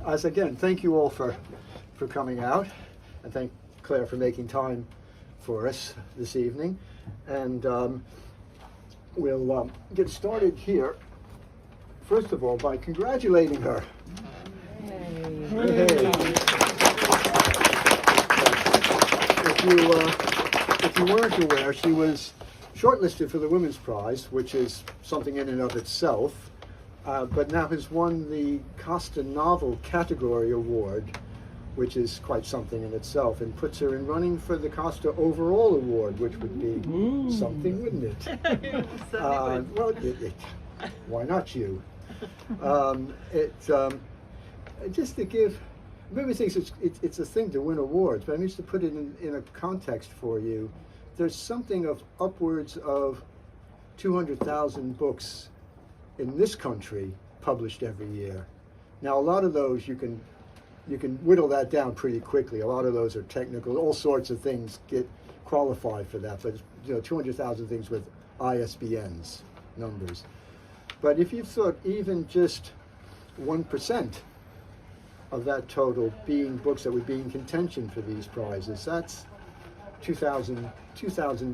As again, thank you all for coming out, and thank Claire for making time for us this evening. And we'll get started here, first of all, by congratulating her. Hey. If you weren't aware, she was shortlisted for the Women's Prize, which is something in and of itself, but now has won the Costa Novel Category Award, which is quite something in itself, and puts her in running for the Costa Overall Award, which would be something, wouldn't it? Well, why not you? Just to give, everybody thinks it's a thing to win awards, but I need to put it in a context for you. There's something of upwards of 200,000 books in this country published every year. Now, a lot of those you can whittle that down pretty quickly. A lot of those are technical. All sorts of things get qualified for that. But 200,000 things with ISBNs numbers. But if you thought even just 1% of that total being books that would be in contention for these prizes, that's 2,000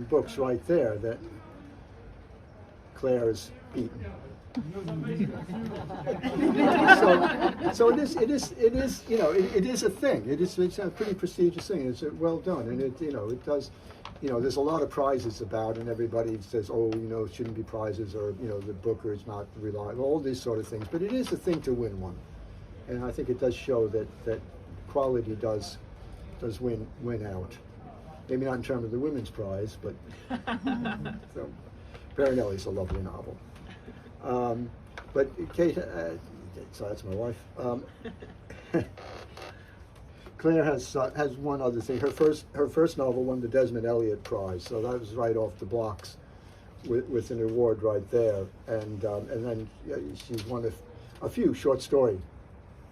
books right there that Claire has beaten. So it is a thing. It's a pretty prestigious thing. It's well done, and it does. There's a lot of prizes about, and everybody says, it shouldn't be prizes, or the booker is not reliable, all these sort of things. But it is a thing to win one, and I think it does show that quality does win out. Maybe not in terms of the Women's Prize, but so, Baronelli's a lovely novel. But Kate, so that's my wife. Claire has one other thing. Her first novel won the Desmond Elliott Prize, so that was right off the blocks with an award right there. And then she's won a few short story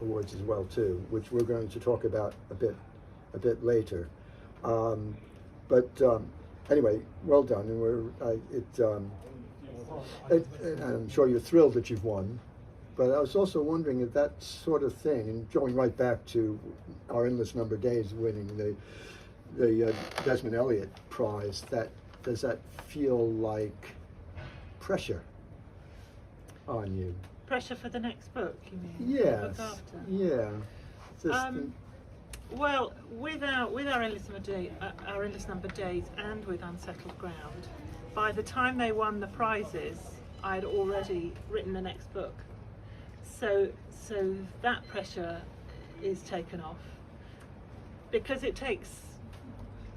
awards as well too, which we're going to talk about a bit later. Anyway, well done, and I'm sure you're thrilled that you've won. But I was also wondering if that sort of thing, and going right back to our endless number of days winning the Desmond Elliott Prize, does that feel like pressure on you? Pressure for the next book, you mean? Yes. The book after? Yeah. Well, with our endless number days and with Unsettled Ground, by the time they won the prizes, I had already written the next book. So that pressure is taken off, because it takes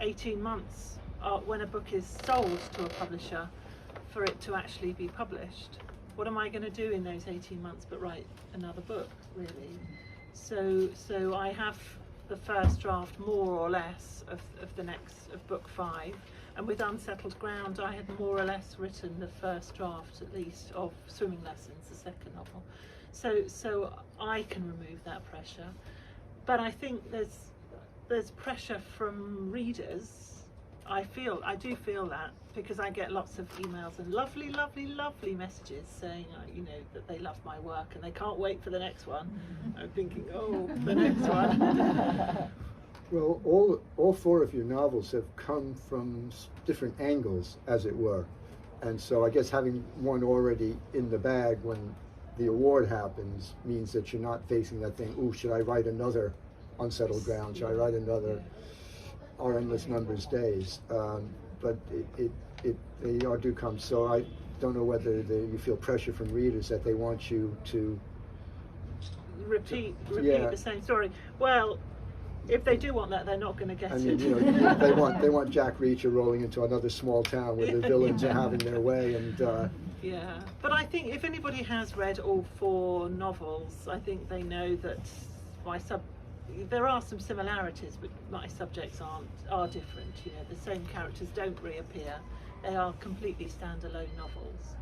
18 months when a book is sold to a publisher for it to actually be published. What am I going to do in those 18 months but write another book, really? So I have the first draft, more or less, of book 5, and with Unsettled Ground I had more or less written the first draft, at least, of Swimming Lessons, the second novel. So I can remove that pressure, but I think there's pressure from readers. I do feel that, because I get lots of emails and lovely messages saying that they love my work and they can't wait for the next one. I'm thinking, the next one. Well, all 4 of your novels have come from different angles, as it were, and so I guess having one already in the bag when the award happens means that you're not facing that thing. Should I write another Unsettled Ground? Should I write another Our Endless Numbers Days? But they do come. So I don't know whether you feel pressure from readers that they want you to repeat the same story. Well, if they do want that, they're not going to get it. They want Jack Reacher rolling into another small town where the villains are having their way, and yeah. But I think if anybody has read all 4 novels, I think they know that there are some similarities, but my subjects are different. The same characters don't reappear. They are completely standalone novels.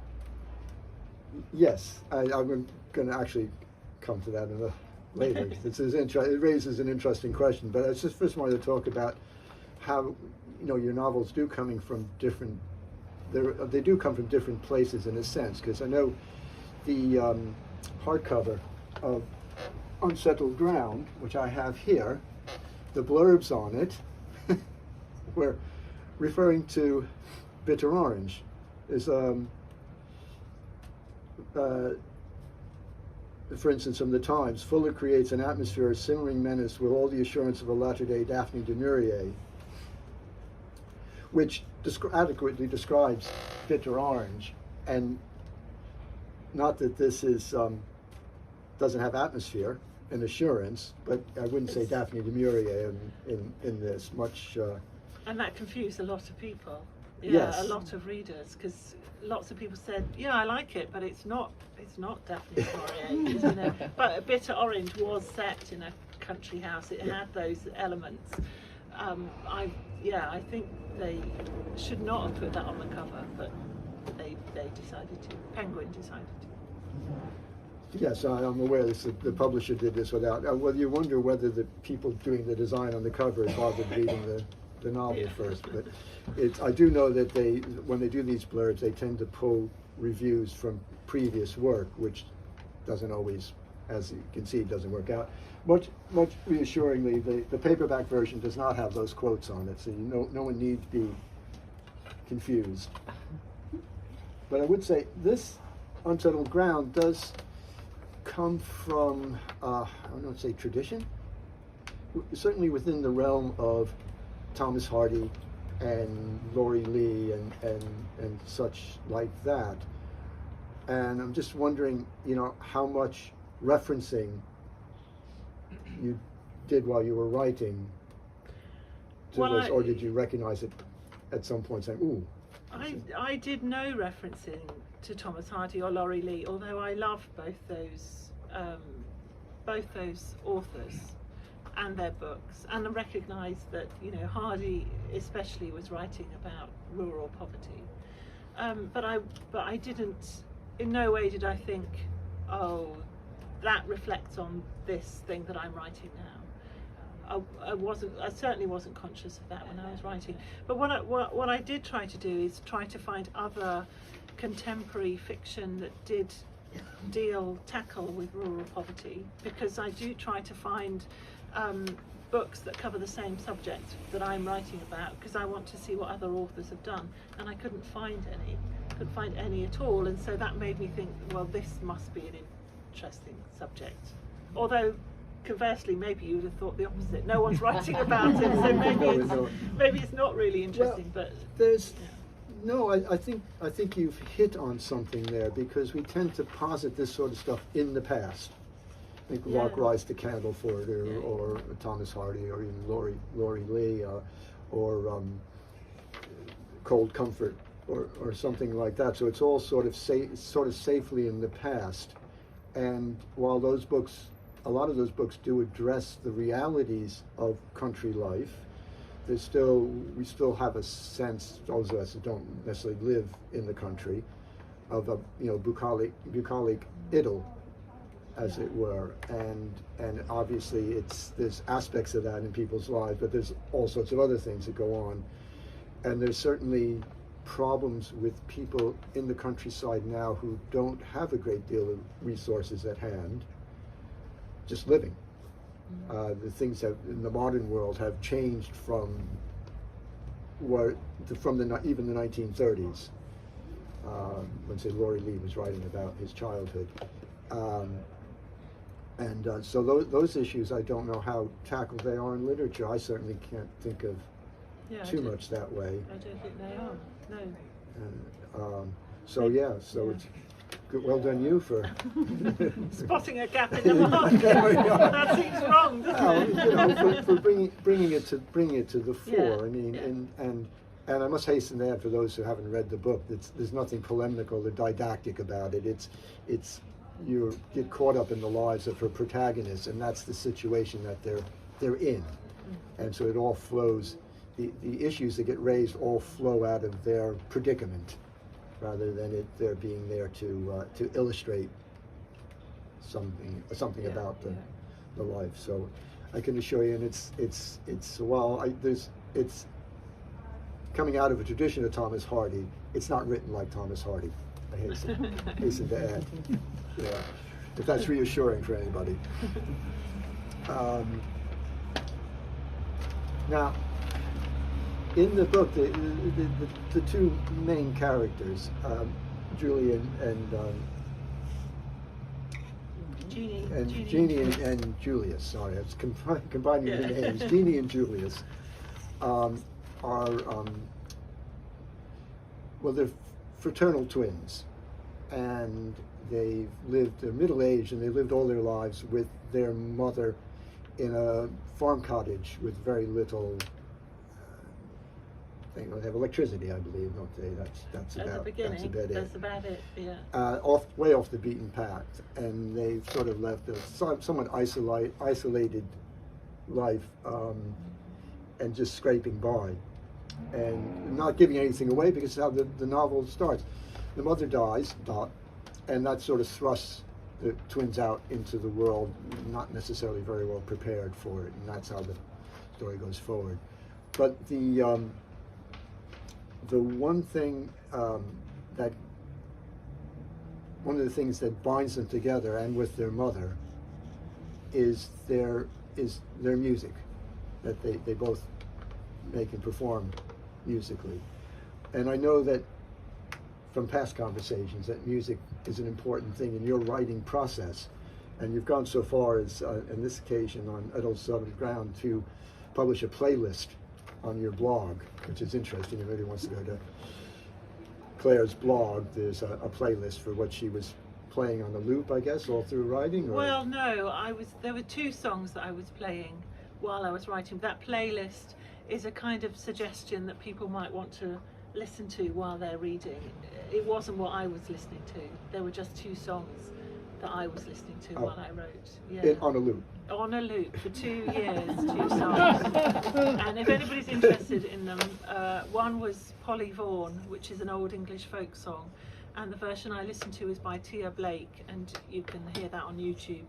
Yes, I'm going to actually come to that later. It raises an interesting question, but I just first wanted to talk about how your novels do come from different places in a sense, because I know the hardcover of Unsettled Ground, which I have here, the blurbs on it were referring to bitter orange. Is for instance, from the Times, Fuller creates an atmosphere of simmering menace with all the assurance of a latter-day Daphne du Maurier, which adequately describes bitter orange, and not that this is doesn't have atmosphere and assurance, but I wouldn't say Daphne du Maurier in this much. And that confused a lot of people. Yeah, yes. A lot of readers, because lots of people said, yeah, I like it, but it's not Daphne du Maurier, isn't it? But Bitter Orange was set in a country house. It had those elements. I think they should not have put that on the cover, but they decided to. Penguin decided to. Yes, I'm aware this, the publisher did this without. Well, you wonder whether the people doing the design on the cover bothered reading the novel first. But I do know that when they do these blurbs, they tend to pull reviews from previous work, which doesn't always, as you can see, doesn't work out. Much reassuringly, the paperback version does not have those quotes on it, so no one need to be confused. But I would say this Unsettled Ground does come from, I don't know, say tradition? Certainly within the realm of Thomas Hardy and Laurie Lee and such like that. And I'm just wondering, how much referencing you did while you were writing to Well, this, or did you recognize it at some point saying, ooh? I did no referencing to Thomas Hardy or Laurie Lee, although I love both those authors and their books, and I recognise that Hardy especially was writing about rural poverty, but I didn't, in no way did I think, oh, that reflects on this thing that I'm writing now. I certainly wasn't conscious of that when I was writing. But what I did try to do is try to find other contemporary fiction that did tackle with rural poverty, because I do try to find books that cover the same subject that I'm writing about, because I want to see what other authors have done, and I couldn't find any at all, and so that made me think, well, this must be an interesting subject. Although conversely, maybe you would have thought the opposite. No one's writing about it, so maybe it's not really interesting. Well, but there's no. I think you've hit on something there, because we tend to posit this sort of stuff in the past. I think Locke Rise to Candleford, or Thomas Hardy, or even Laurie Lee, or Cold Comfort, or something like that. So it's all sort of safely in the past. And while a lot of those books do address the realities of country life, we still have a sense, those of us who don't necessarily live in the country, of a bucolic idyll, as it were, and obviously there's aspects of that in people's lives, but there's all sorts of other things that go on, and there's certainly problems with people in the countryside now who don't have a great deal of resources at hand, just living. The things in the modern world have changed from even the 1930s, when, say, Laurie Lee was writing about his childhood. So those issues, I don't know how tackled they are in literature. I certainly can't think of too much that way. I don't think they are. No. It's good. Well done, you, for spotting a gap in the market. That seems wrong, doesn't it? For bringing it to the fore. Yeah. And I must hasten to add, for those who haven't read the book, there's nothing polemical or didactic about it. It's you get caught up in the lives of her protagonists, and that's the situation that they're in, and so it all flows. The issues that get raised all flow out of their predicament, rather than their being there to illustrate something about the life. So I can assure you, and it's coming out of a tradition of Thomas Hardy. It's not written like Thomas Hardy. I hasten to add. Yeah. if that's reassuring for anybody. Now, in the book, the two main characters, Julie Jeannie and Julius. Sorry, I was combining the names. Jeannie and Julius are well, they're fraternal twins, and they're middle-aged, and they lived all their lives with their mother in a farm cottage with very little. They have electricity, I believe, don't they? That's about it. Yeah. Way off the beaten path, and they've sort of left a somewhat isolated life, and just scraping by, and not giving anything away because that's how the novel starts. The mother dies, and that sort of thrusts the twins out into the world, not necessarily very well prepared for it, and that's how the story goes forward. But the one thing one of the things that binds them together and with their mother is their music, that they both make and perform musically. And I know that from past conversations that music is an important thing in your writing process, and you've gone so far as in this occasion on Adult Solid Ground to publish a playlist on your blog, which is interesting. If anybody wants to go to Claire's blog, there's a playlist for what she was playing on the loop, I guess, all through writing? Or? Well, no, there were two songs that I was playing while I was writing. That playlist is a kind of suggestion that people might want to listen to while they're reading. It wasn't what I was listening to. There were just two songs that I was listening to while I wrote. Yeah. On a loop? On a loop for 2 years, 2 songs. And if anybody's interested in them, one was Polly Vaughan, which is an old English folk song, and the version I listened to is by Tia Blake, and you can hear that on YouTube.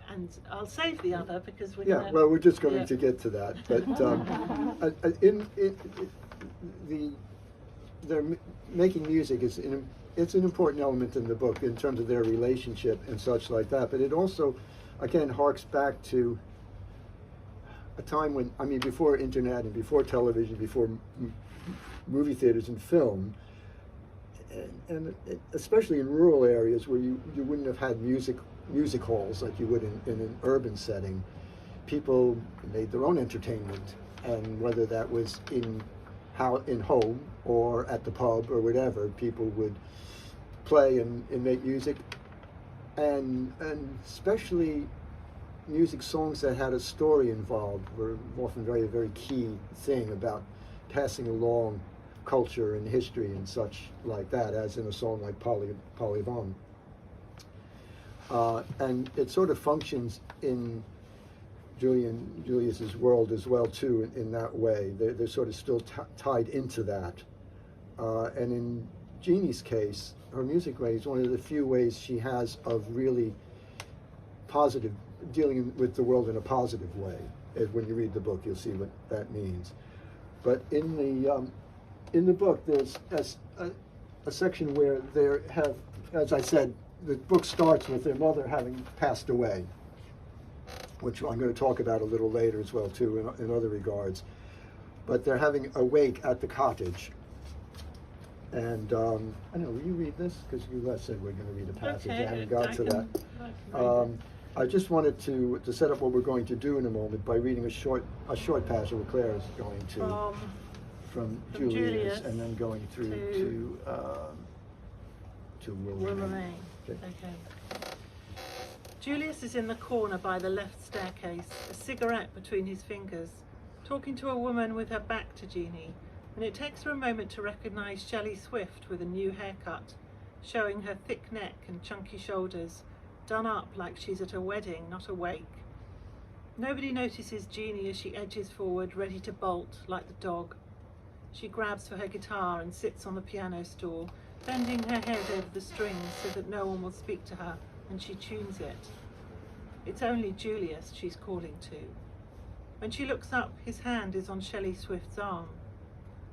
And I'll save the other because we're just going to get to that. But they're making music is it's an important element in the book in terms of their relationship and such like that. But it also, again, harks back to a time when, I mean, before internet and before television, before movie theaters and film, and especially in rural areas where you wouldn't have had music halls like you would in an urban setting. People made their own entertainment, and whether that was in home or at the pub or whatever, people would play and make music, and especially music songs that had a story involved were often very, very key thing about passing along culture and history and such like that, as in a song like Polly Vaughan. And it sort of functions in Julius's world as well too, in that way. They're sort of still tied into that. And in Jeannie's case, her music way is one of the few ways she has of really positive, dealing with the world in a positive way. When you read the book, you'll see what that means. But in the book, there's a section where there have, as I said, the book starts with their mother having passed away, which I'm going to talk about a little later as well too in other regards. But they're having a wake at the cottage. And I don't know, will you read this? Because you said we're going to read a passage. Okay, I haven't got to that. I just wanted to set up what we're going to do in a moment by reading a short passage where Claire is going to from Julius, and then going through to Will Remain. Okay. Julius is in the corner by the left staircase, a cigarette between his fingers, talking to a woman with her back to Jeannie, and it takes her a moment to recognise Shelley Swift with a new haircut, showing her thick neck and chunky shoulders, done up like she's at a wedding, not a wake. Nobody notices Jeannie as she edges forward, ready to bolt like the dog. She grabs for her guitar and sits on the piano stool, bending her head over the strings so that no one will speak to her, and she tunes it. It's only Julius she's calling to. When she looks up, his hand is on Shelley Swift's arm.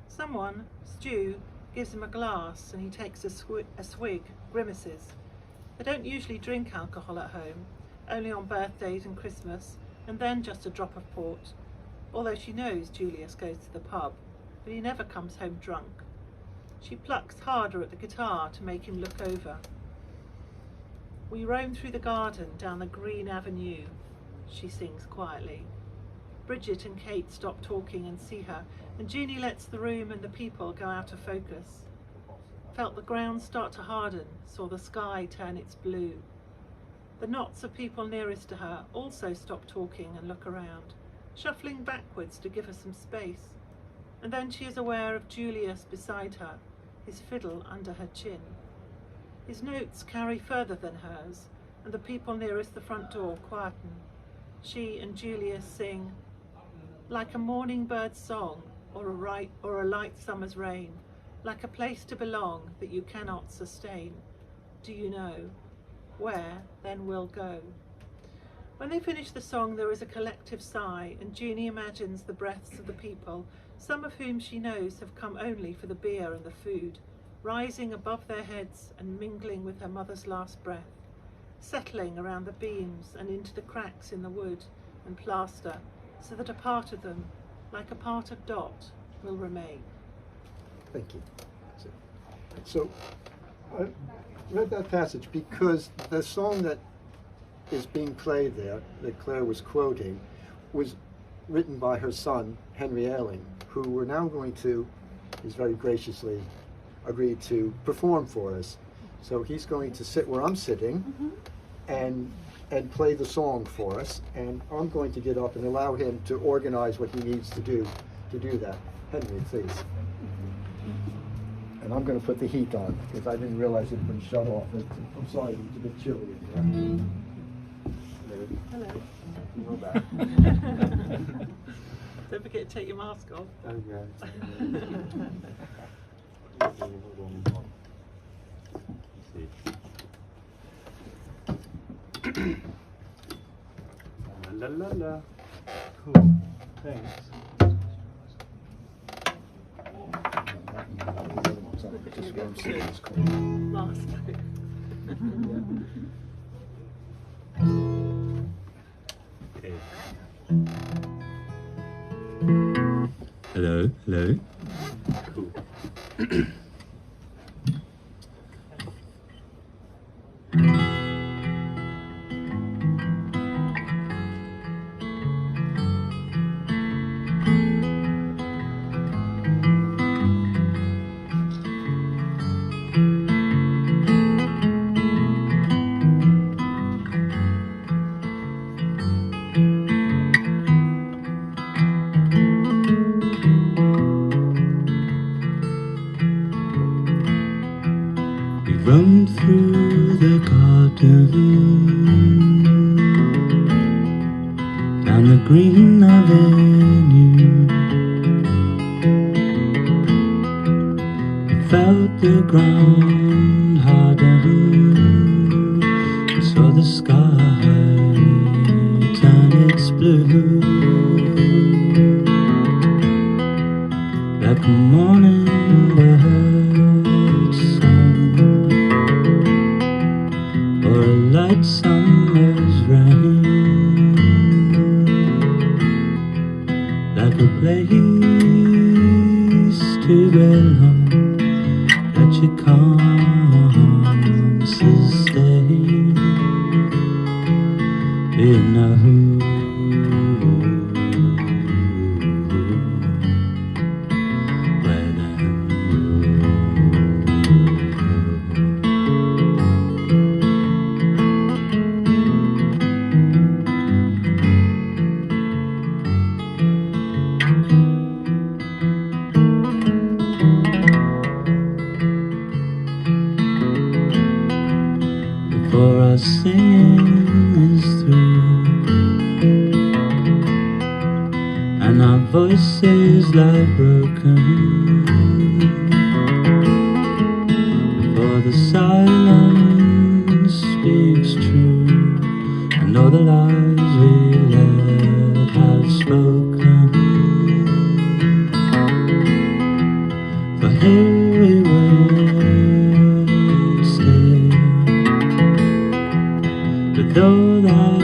Someone, Stu, gives him a glass, and he takes a swig, grimaces. They don't usually drink alcohol at home, only on birthdays and Christmas, and then just a drop of port, although she knows Julius goes to the pub, but he never comes home drunk. She plucks harder at the guitar to make him look over. We roam through the garden down the green avenue, she sings quietly. Bridget and Kate stop talking and see her, and Jeannie lets the room and the people go out of focus. Felt the ground start to harden, saw the sky turn its blue. The knots of people nearest to her also stop talking and look around, shuffling backwards to give her some space. And then she is aware of Julius beside her, his fiddle under her chin. His notes carry further than hers, and the people nearest the front door quieten. She and Julius sing, like a morning bird's song, or a light summer's rain, like a place to belong that you cannot sustain. Do you know? Where then we'll go. When they finish the song, there is a collective sigh, and Jeannie imagines the breaths of the people, some of whom she knows have come only for the beer and the food, rising above their heads and mingling with her mother's last breath, settling around the beams and into the cracks in the wood and plaster, so that a part of them, like a part of Dot, will remain. Thank you. So I read that passage because the song that is being played there, that Claire was quoting, was written by her son, Henry Ailing, who we're now going to, he's very graciously agreed to perform for us. So he's going to sit where I'm sitting and play the song for us, and I'm going to get up and allow him to organize what he needs to do that. Henry, please. And I'm going to put the heat on because I didn't realize it had been shut off. I'm sorry, it's a bit chilly in here. Hello. Go back. Don't forget to take your mask off. Okay. La la la. Cool. Thanks. Just where I'm sitting is cold. Mask. Okay. Hello, hello. Cool. Run through the garden, down the green avenue. We felt the ground harden, we saw the sky turn its blue, like a morning bird's song, or a light summer's rain, like a place to belong that you can't sustain. Do you know where then before our singing is through and our voices lie broken, before the silence speaks true and all the lies we let have spoken. For here we will stay though that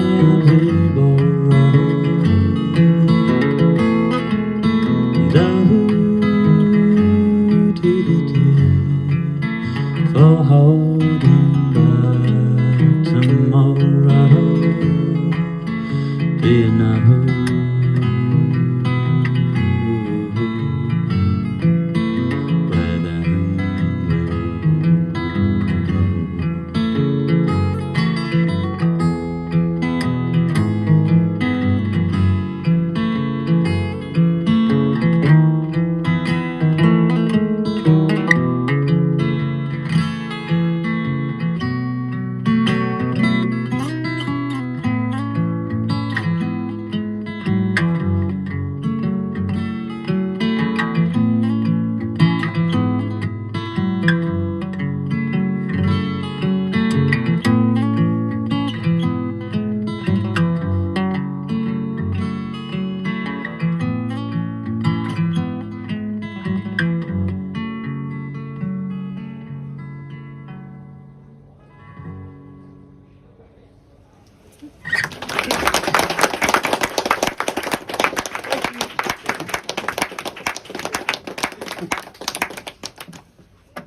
live down to the day for holding back tomorrow. Do you know where that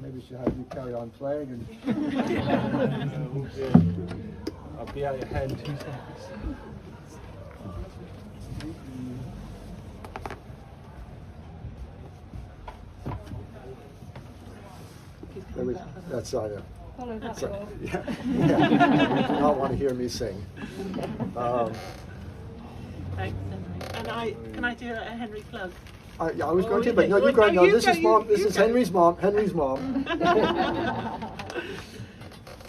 Maybe we should have you carry on playing and I'll be out your head in 2 seconds. maybe that's Follow that so, door. yeah. You do not want to hear me sing. Thanks, Henry. And can I do a Henry plug? Yeah, I was going Oh, to, but no, okay. you go. Well, No, no, this you is go, mom. you- This you is go. Henry's mom. Henry's mom.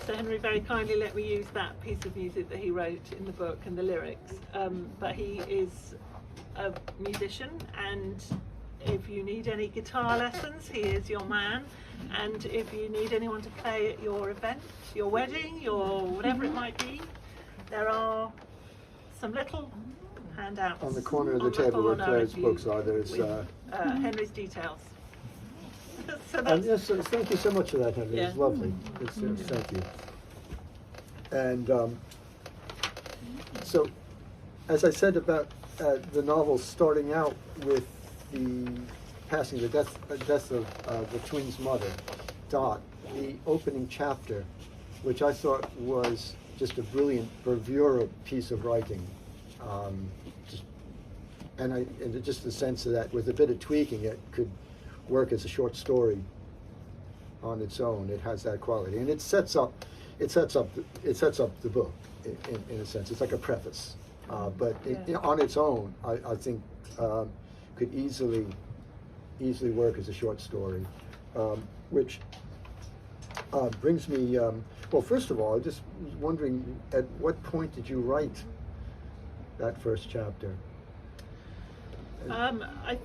So Henry very kindly let me use that piece of music that he wrote in the book and the lyrics. But he is a musician, and if you need any guitar lessons, he is your man. And if you need anyone to play at your event, your wedding, your whatever it might be, there are some little handouts On the corner of the on table where corner Claire's if you- books are, there's. with, Henry's details. So And that's, yes, thank you so much for that, Henry. It's Yeah. lovely. Thank you. And so, as I said about the novel starting out with the passing, the death of the twins' mother, Dot, the opening chapter, which I thought was just a brilliant bravura piece of writing. And just the sense of that, with a bit of tweaking, it could work as a short story on its own. It has that quality, and it sets up the book in a sense. It's like a preface, but on its own, I think could easily work as a short story, which brings me. Well, first of all, I just was wondering, at what point did you write that first chapter? I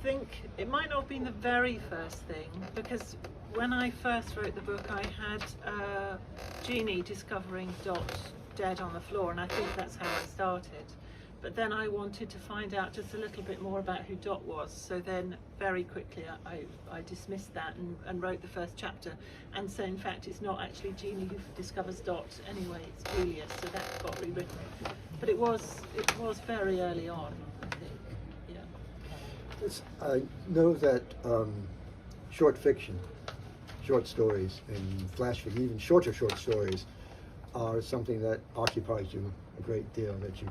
think it might not have been the very first thing, because when I first wrote the book, I had Jeannie discovering Dot dead on the floor, and I think that's how I started. But then I wanted to find out just a little bit more about who Dot was, so then very quickly I dismissed that and wrote the first chapter. And so in fact it's not actually Jeannie who discovers Dot anyway, it's Julia, so that got rewritten. But it was very early on, I think. I know that short fiction, short stories, and flash fiction, even shorter short stories, are something that occupies you a great deal, that you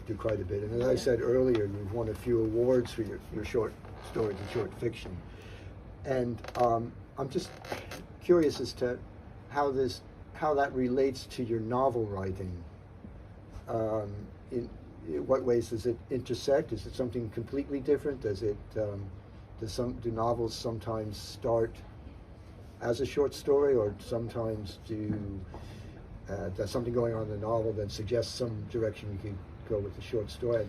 do quite a bit. And as I said earlier, you've won a few awards for your short stories and short fiction. And I'm just curious as to how that relates to your novel writing. In what ways does it intersect? Is it something completely different? Does it do novels sometimes start as a short story, or sometimes does something going on in the novel that suggests some direction you could go with the short story?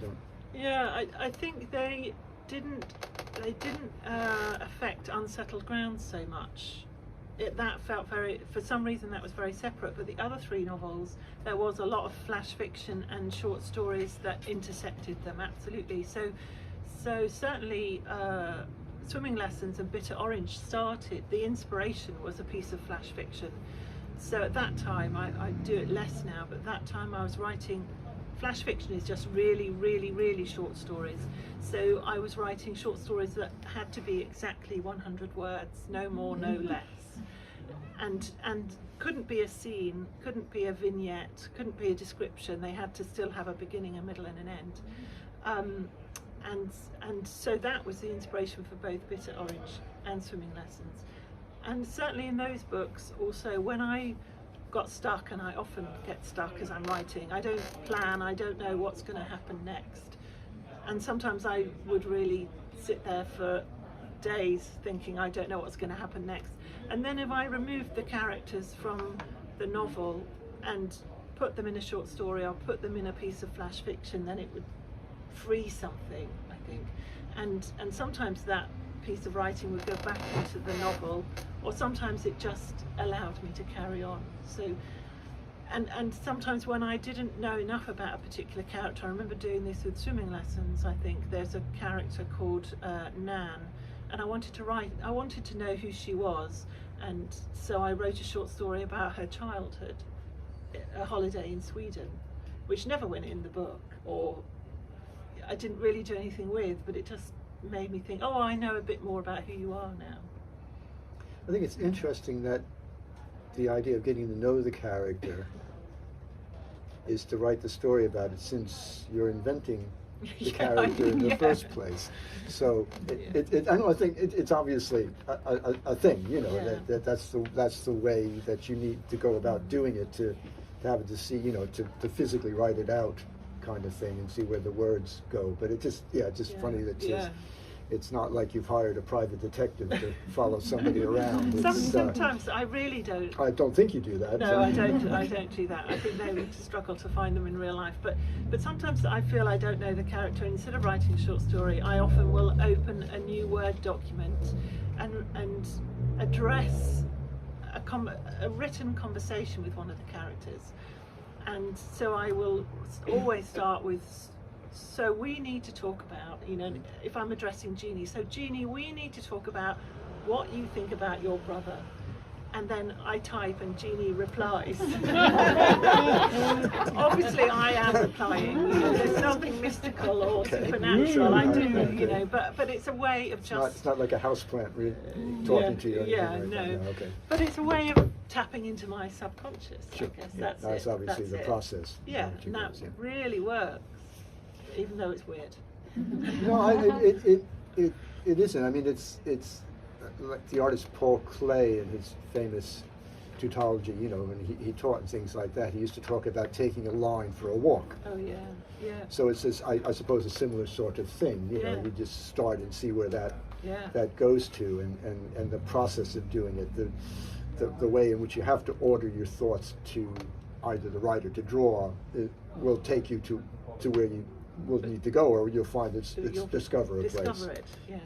I think they didn't affect Unsettled Ground so much. That felt for some reason that was very separate, but the other three novels, there was a lot of flash fiction and short stories that intersected them, absolutely. So certainly Swimming Lessons and Bitter Orange started, the inspiration was a piece of flash fiction. so at that time, I do it less now, but at that time I was writing, flash fiction is just really, really, really short stories. So I was writing short stories that had to be exactly 100 words, no more, no less. And couldn't be a scene, couldn't be a vignette, couldn't be a description. They had to still have a beginning, a middle and an end. And so that was the inspiration for both Bitter Orange and Swimming Lessons. And certainly in those books also, when I got stuck, and I often get stuck as I'm writing, I don't plan, I don't know what's going to happen next. And sometimes I would really sit there for days thinking I don't know what's going to happen next. And then if I removed the characters from the novel and put them in a short story or put them in a piece of flash fiction, then it would free something, I think. And sometimes that piece of writing would go back into the novel, or sometimes it just allowed me to carry on. So, and sometimes when I didn't know enough about a particular character, I remember doing this with Swimming Lessons, I think. There's a character called Nan, and I wanted to know who she was, and so I wrote a short story about her childhood, a holiday in Sweden, which never went in the book, or I didn't really do anything with, but it just made me think, oh, I know a bit more about who you are now. I think it's interesting that the idea of getting to know the character is to write the story about it, since you're inventing the character in the first place. So I think it's obviously a thing, you know, that's the way that you need to go about doing it, to have it to see, you know, to physically write it out, kind of thing, and see where the words go. But it just funny that it's not like you've hired a private detective to follow somebody around. Sometimes I really don't. I don't think you do that. No, I don't do that. I think they would struggle to find them in real life. But sometimes I feel I don't know the character. Instead of writing a short story, I often will open a new Word document and address a written conversation with one of the characters. And so I will always start with, so we need to talk about, you know, if I'm addressing Jeannie, so Jeannie, we need to talk about what you think about your brother. And then I type and Jeannie replies. Obviously I am replying, you know, there's nothing mystical or supernatural, I do, you know, but it's a way of just... It's not like a houseplant talking to you. No. Okay. But it's a way of tapping into my subconscious, Sure. I guess. Yeah, that's obviously the process. Yeah, and that really works, even though it's weird. No, it isn't. I mean, it's like the artist Paul Klee and his famous tautology, you know, when he taught and things like that, he used to talk about taking a line for a walk. Oh yeah. So it's this, I suppose, a similar sort of thing, you know, you just start and see where that goes to, and the process of doing it, the way in which you have to order your thoughts to either the writer to draw, it will take you to where you will need to go, or you'll find it's discover a place. Discover it, yeah.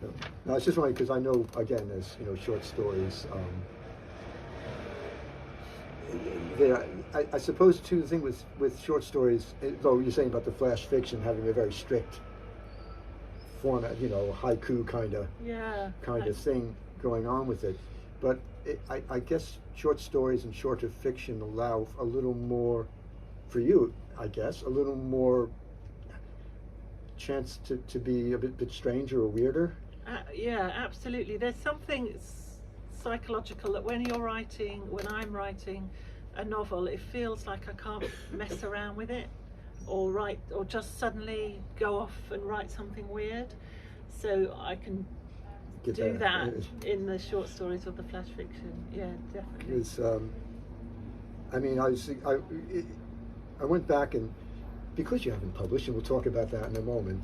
So, no, it's just funny because I know, again, there's, you know, short stories. I suppose too, the thing with short stories, though you're saying about the flash fiction having a very strict format, you know, haiku kind of thing going on with it, but I guess short stories and shorter fiction allow a little more, for you, I guess, a little more chance to be a bit stranger or weirder. Yeah, absolutely. There's something psychological that when I'm writing a novel, it feels like I can't mess around with it, or just suddenly go off and write something weird. So I can do that in the short stories or the flash fiction. Yeah, definitely. Because I mean, I went back, and because you haven't published, and we'll talk about that in a moment,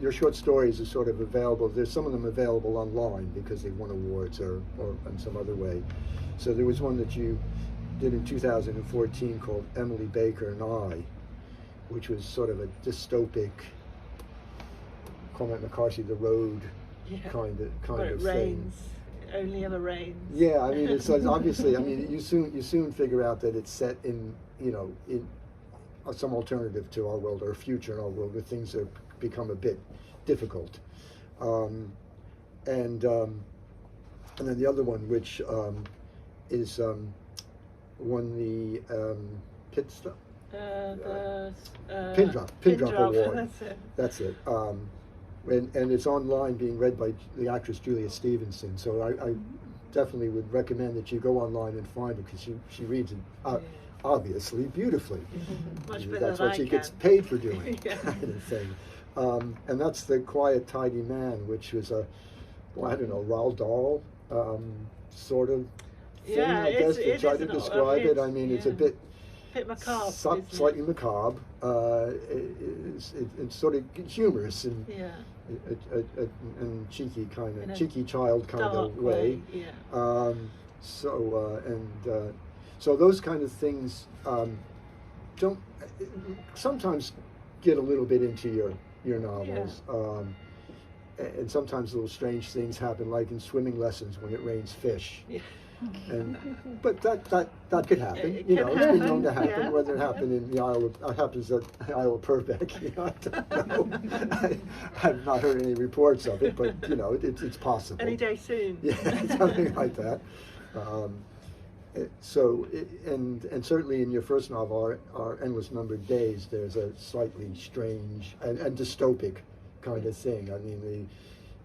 your short stories are sort of available. There's some of them available online because they won awards or in some other way. So there was one that you did in 2014 called Emily Baker and I, which was sort of a dystopic, Cormac McCarthy, The Road kind of rains. thing. It only ever rains. Yeah, I mean, it's obviously. I mean, you soon figure out that it's set in, you know, in some alternative to our world, or a future in our world, where things have become a bit difficult, and then the other one, which is won the pit stop. Pin Pin drop award. That's it. That's it. And it's online, being read by the actress Julia Stevenson. So I definitely would recommend that you go online and find it, because she reads it obviously beautifully. Much better That's than what I she can. gets paid for doing, Yeah. kind of thing. And that's The Quiet Tidy Man, which was a, well, I don't know, Roald Dahl sort of thing, Yeah, I guess, to it try is to an- describe it. I mean, it's a yeah. bit Macabre. isn't slightly it? macabre. It's sort of humorous and Yeah. and cheeky In a cheeky child kind of Dark way. Yeah. So those kind of things don't sometimes get a little bit into your novels. And sometimes little strange things happen, like in swimming lessons when it rains fish. Yeah. But that could happen. It You can know, it's been known to happen, happen. yeah. Whether it happened in the happens at the Isle of Purbeck, you know, I don't know. I've not heard any reports of it, but you know, it's possible. Any day soon. Yeah, something like that. And certainly in your first novel, our Endless Numbered Days, there's a slightly strange and dystopic kind of thing. I mean,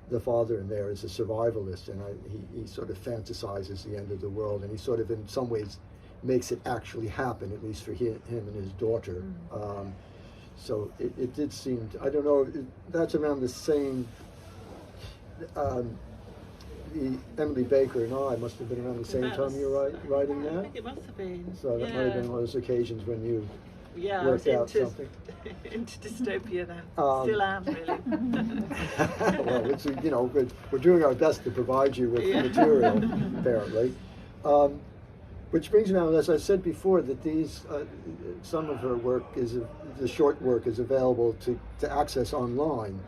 the father in there is a survivalist, and he sort of fantasizes the end of the world, and he sort of in some ways makes it actually happen, at least for him and his daughter. So it did seem, I don't know, that's around the same, Emily Baker and I must have been around the same time you were writing I that. think it must have been. So that might have been one of those occasions when you I worked was out something. into dystopia then. Still am, really. Well, it's, you know, we're doing our best to provide you with material, apparently. Which brings me now, as I said before, that these some of her work the short work is available to access online.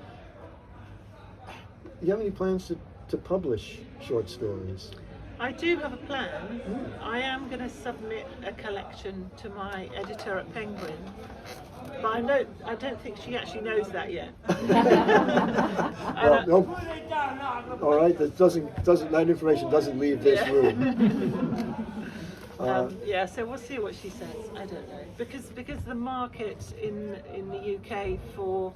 Do you have any plans to publish short stories? I do have a plan. I am going to submit a collection to my editor at Penguin, but I don't think she actually knows that yet. Well, no. All right, that information doesn't leave this room. Yeah, so we'll see what she says. I don't know, because the market in the UK for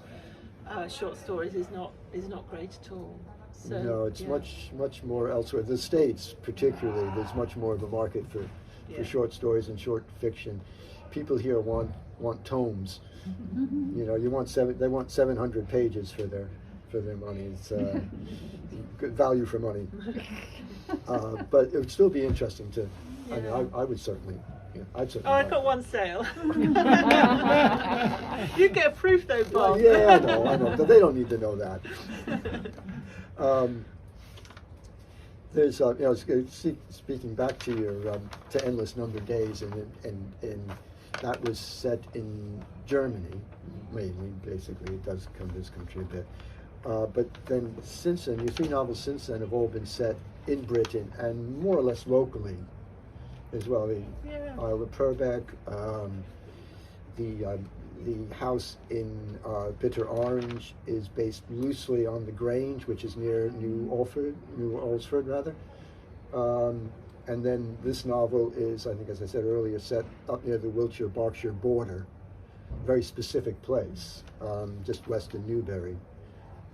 short stories is not great at all. So, No, it's yeah. much more elsewhere. The States, particularly, there's much more of a market for short stories and short fiction. People here want tomes. You know, they want 700 pages for their money. It's good value for money. But it would still be interesting to. Yeah. I mean, I would certainly. Yeah, I'd certainly. Oh, I've got one sale. You get a proof though, Well, Bob. yeah, I know. But they don't need to know that. There's, you know, speaking back to your to Endless Numbered Days, and that was set in Germany mainly. Basically, it does come to this country a bit, but then since then, your three novels since then have all been set in Britain and more or less locally as well. The Isle of Purbeck, the house in Bitter Orange is based loosely on the Grange, which is near New Alresford rather. And then this novel is, I think, as I said earlier, set up near the Wiltshire-Berkshire border, very specific place, just west of Newbury.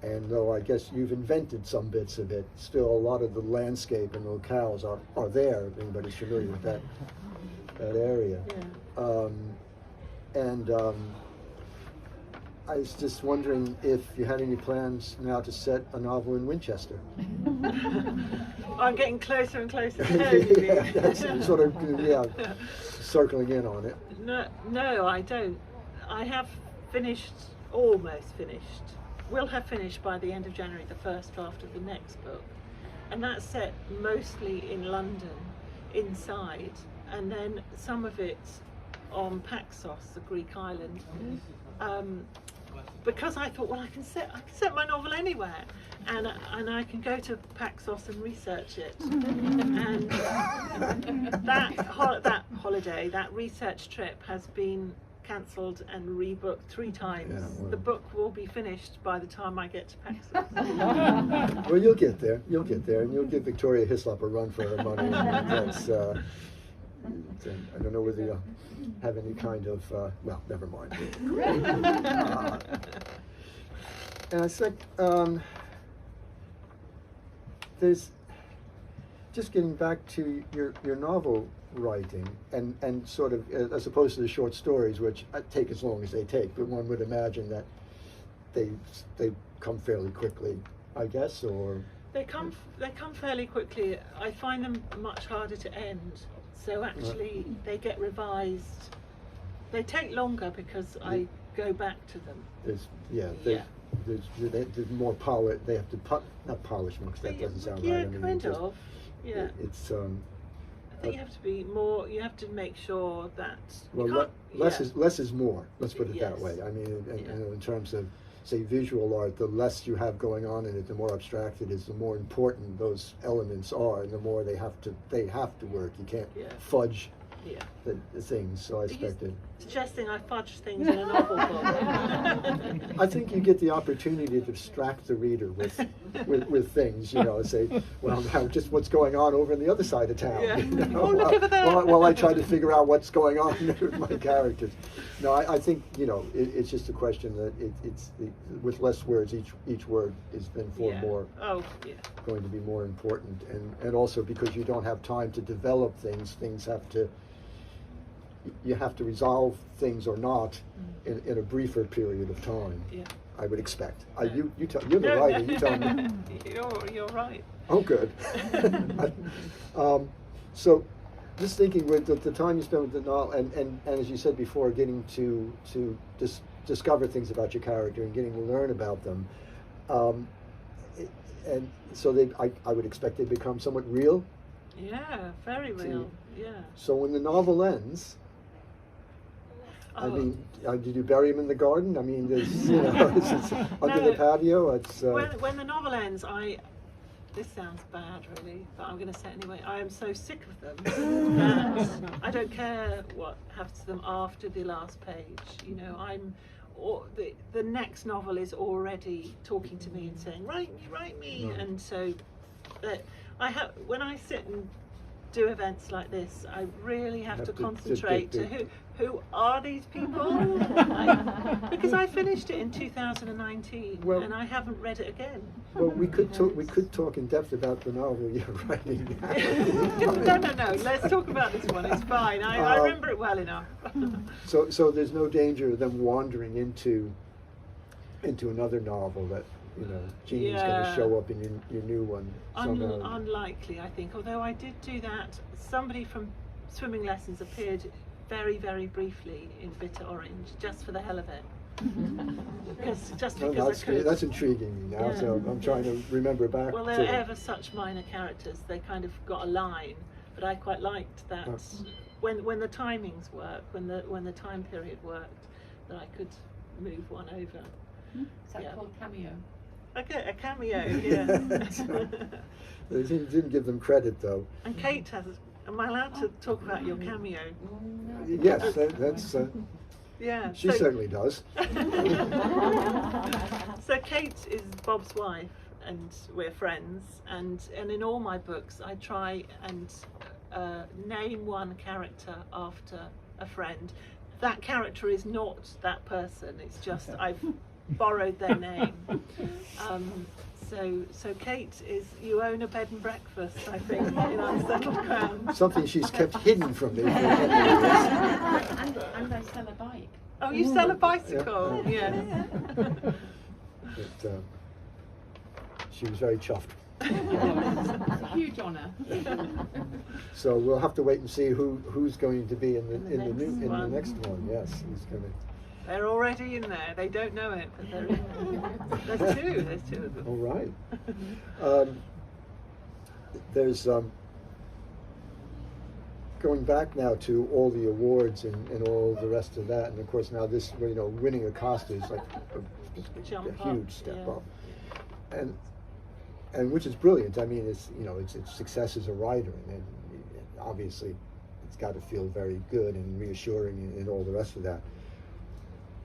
And though I guess you've invented some bits of it, still a lot of the landscape and locales are there, if anybody's familiar with that area. Yeah. I was just wondering if you had any plans now to set a novel in Winchester. I'm getting closer and closer to home, you Yeah, mean? that's sort of, circling in on it. No, I don't. I have almost finished. Will have finished by the end of January the first draft of the next book, and that's set mostly in London, inside, and then some of it on Paxos, the Greek island. Because I thought, well, I can set my novel anywhere, and I can go to Paxos and research it. And that research trip has been cancelled and rebooked 3 times. Yeah, well. The book will be finished by the time I get to Paxos. Well, you'll get there, and you'll give Victoria Hislop a run for her money. And that's, I don't know whether you have any kind of, well, never mind. And I think there's, just getting back to your novel writing and sort of, as opposed to the short stories, which take as long as they take, but one would imagine that they come fairly quickly, I guess, or... They come fairly quickly. I find them much harder to end. So actually, they get revised. They take longer because I go back to them. There's more polish. They have to not polishment, because that doesn't sound right. I mean, kind of. Yeah. It's I think you have to be more. You have to make sure that. Well, less is more. Let's put it that way. I mean, in terms of, say, visual art, the less you have going on in it, the more abstract it is, the more important those elements are, and the more they have to work. You can't fudge the things. So I expected. Suggesting I fudge things in a novel book. I think you get the opportunity to distract the reader with things, say, well, now just what's going on over on the other side of town. Yeah. Oh, look over there. While I try to figure out what's going on with my characters. No, I think, it's just a question that with less words, each word is then more going to be more important, and also because you don't have time to develop things you have to resolve things or not in a briefer period of time. Yeah. I would expect. You're the writer. You tell me. You're right. Oh, good. So, just thinking with the time you spend with the novel, and as you said before, getting to discover things about your character and getting to learn about them, and so I would expect they become somewhat real. Yeah, very real. Yeah. So when the novel ends, I mean, did you bury him in the garden? I mean, there's, it's under the patio. It's when the novel ends, this sounds bad, really, but I'm going to say it anyway. I am so sick of them that I don't care what happens to them after the last page. The next novel is already talking to me and saying, write me, Right. And so when I sit and do events like this, I really have to concentrate to who are these people? Because I finished it in 2019 and I haven't read it again. Well, we could talk in depth about the novel you're writing now. No. Let's talk about this one. It's fine. I remember it well enough. So there's no danger of them wandering into another novel that Jeannie's going to show up in your new one somehow. Unlikely, I think. Although I did do that. Somebody from swimming lessons appeared very, very briefly in Bitter Orange, just for the hell of it. because I could. That's intriguing me now. So I'm trying to remember back. Well, they're ever such minor characters. They kind of got a line, but I quite liked that when the timings work, when the time period worked, that I could move one over. Is that called cameo? Okay, a cameo, yeah. They didn't give them credit, though. And Kate am I allowed to talk about your cameo? Yes, that's... yeah. She certainly does. So Kate is Bob's wife, and we're friends, and in all my books I try and name one character after a friend. That character is not that person, it's just I've borrowed their name. So Kate is, you own a bed and breakfast, I think, in Unsettled Ground. Something she's kept hidden from me. And I sell a bike. Oh, you sell a bicycle? Yeah. But, she was very chuffed. It's a huge honour. So we'll have to wait and see who's going to be in the next one. Yes, who's going to. They're already in there. They don't know it, but they're in there. There's two of them. All right. There's going back now to all the awards and all the rest of that, and of course now this, winning a Costa is like a huge step up, and which is brilliant. I mean, it's success as a writer, and obviously it's got to feel very good and reassuring and all the rest of that.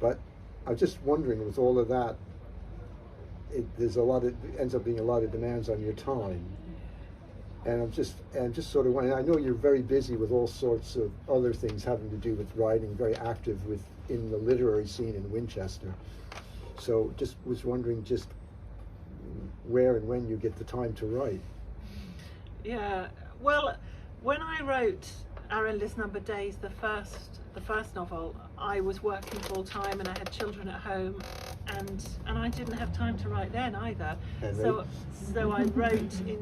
But I was just wondering, with all of that, ends up being a lot of demands on your time. And I'm just sort of wondering, I know you're very busy with all sorts of other things having to do with writing, very active in the literary scene in Winchester. So just was wondering just where and when you get the time to write. Yeah, well, when I wrote Our Endless Numbered Days, the first novel, I was working full time and I had children at home, and I didn't have time to write then either. So I wrote in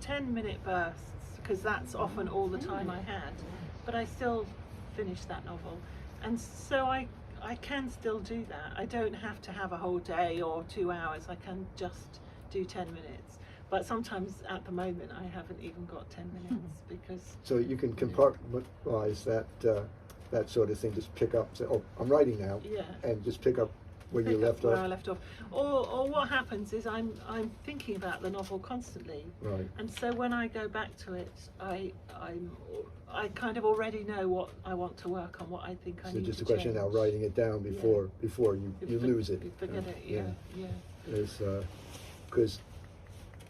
10-minute bursts, because that's often all the time I had. But I still finished that novel, and so I can still do that. I don't have to have a whole day or 2 hours. I can just do 10 minutes. But sometimes at the moment I haven't even got 10 minutes because... So you can compartmentalize that sort of thing, just pick up, say, oh, I'm writing now, Yeah. and just pick up where you left where off. I left off. Or what happens is I'm thinking about the novel constantly. Right. And so when I go back to it, I kind of already know what I want to work on, what I think I So need just to a question now, change. writing it down before you lose it. You forget it, yeah. Is because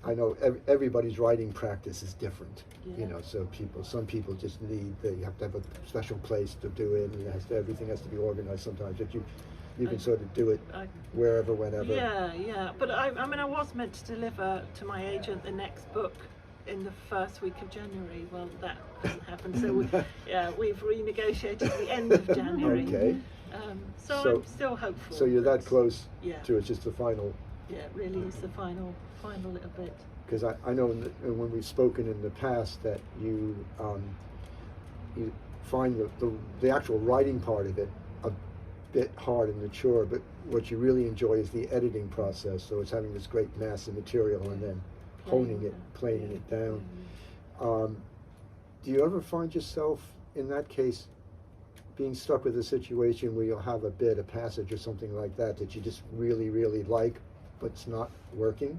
I know everybody's writing practice is different. Yeah. You know, so some people just you have to have a special place to do it, and everything has to be organized sometimes. But you can sort of do it wherever, whenever. Yeah. But I mean, I was meant to deliver to my agent the next book in the first week of January. Well, that hasn't happened. So we've renegotiated the end of January. Okay. So I'm still hopeful. So you're that close Yeah. to it's just the final. Yeah, it really is the final little bit. Because I know when we've spoken in the past that you find the actual writing part of it a bit hard and mature, but what you really enjoy is the editing process. So it's having this great mass of material and then honing it, playing it down. Do you ever find yourself in that case being stuck with a situation where you'll have a passage or something like that you just really, really like, but it's not working?